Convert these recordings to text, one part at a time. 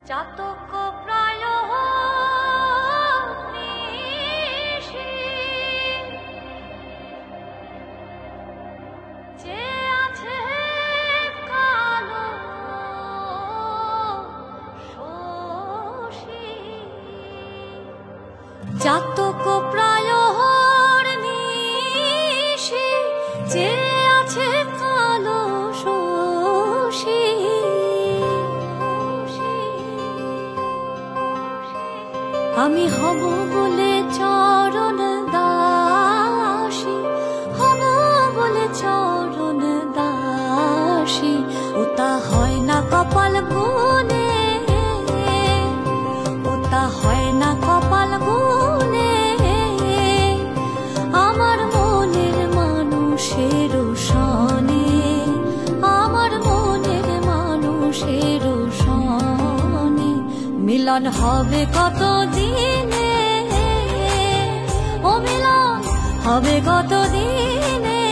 চাতক প্রায় যে আছে কালো শোষী, চাতক প্রায় নিশি যে আছে কালো শোষী, আমি হব বলে চরণ দাসী, হব বলে চরণ দাসী, ওটা হয় না কপাল গুনে, ওটা হয় না কপাল গুনে, আমার মনের মানুষের সনে, আমার মনের মানুষের সনে মিলন হবে কত দিনে, ও মিলন হবে কত দিনে,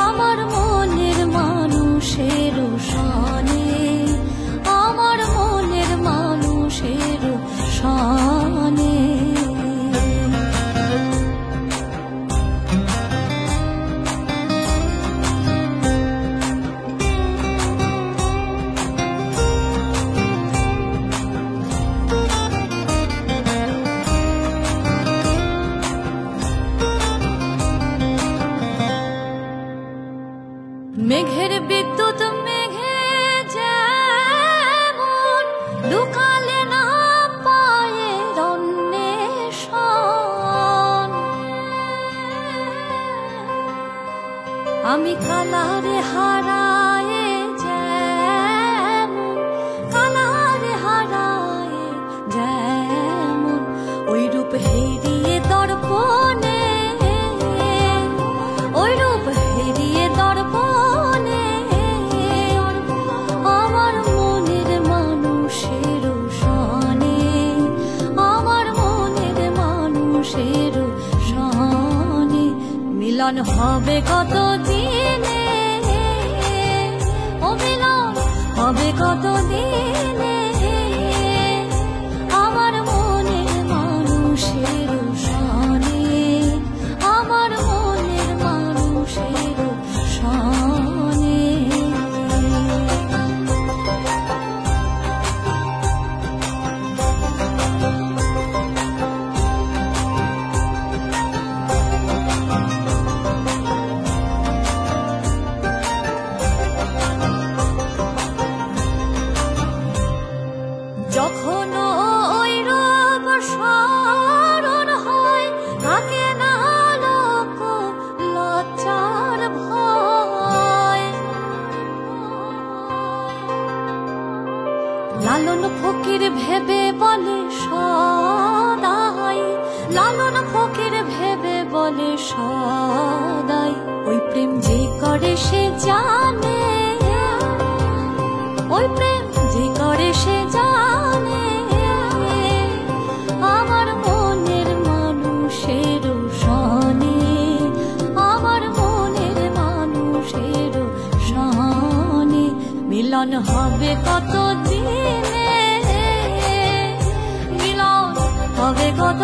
আমার মনের মানুষের সনে, আমার মনের মানুষের সনে। মেঘের বিদ্যুৎ মেঘে যেমন লুকালে না পায়ের অন্বেষণ, আমি কালারে হারায়ে যেমন, কালারে হারায়ে যেমন, ওই রূপ হেরিয়ে দর্পণে, ওই রূপ হেরিয়ে দর্পণে, আমার মনের মানুষের সনে, আমার মনের মানুষের সনে মিলন হবে কত দিনে, ও মিলন হবে কত দিনে, আমার মনের মানুষের সনে, আমার মনের মানুষের সনে। যখন ওই রূপ স্মরণ হয় থাকে না লোক লজ্জার ভয়, লালন ফকির ভেবে বলে সদাই, লালন ফকির ভেবে বলে সদাই, ওই প্রেম যে করে সে জানে, ওই প্রেম যে করে সে জানে, আমার মনের মানুষের সনে, আমার মনের মানুষের সনে মিলন হবে কত দিনে, মিলন হবে কত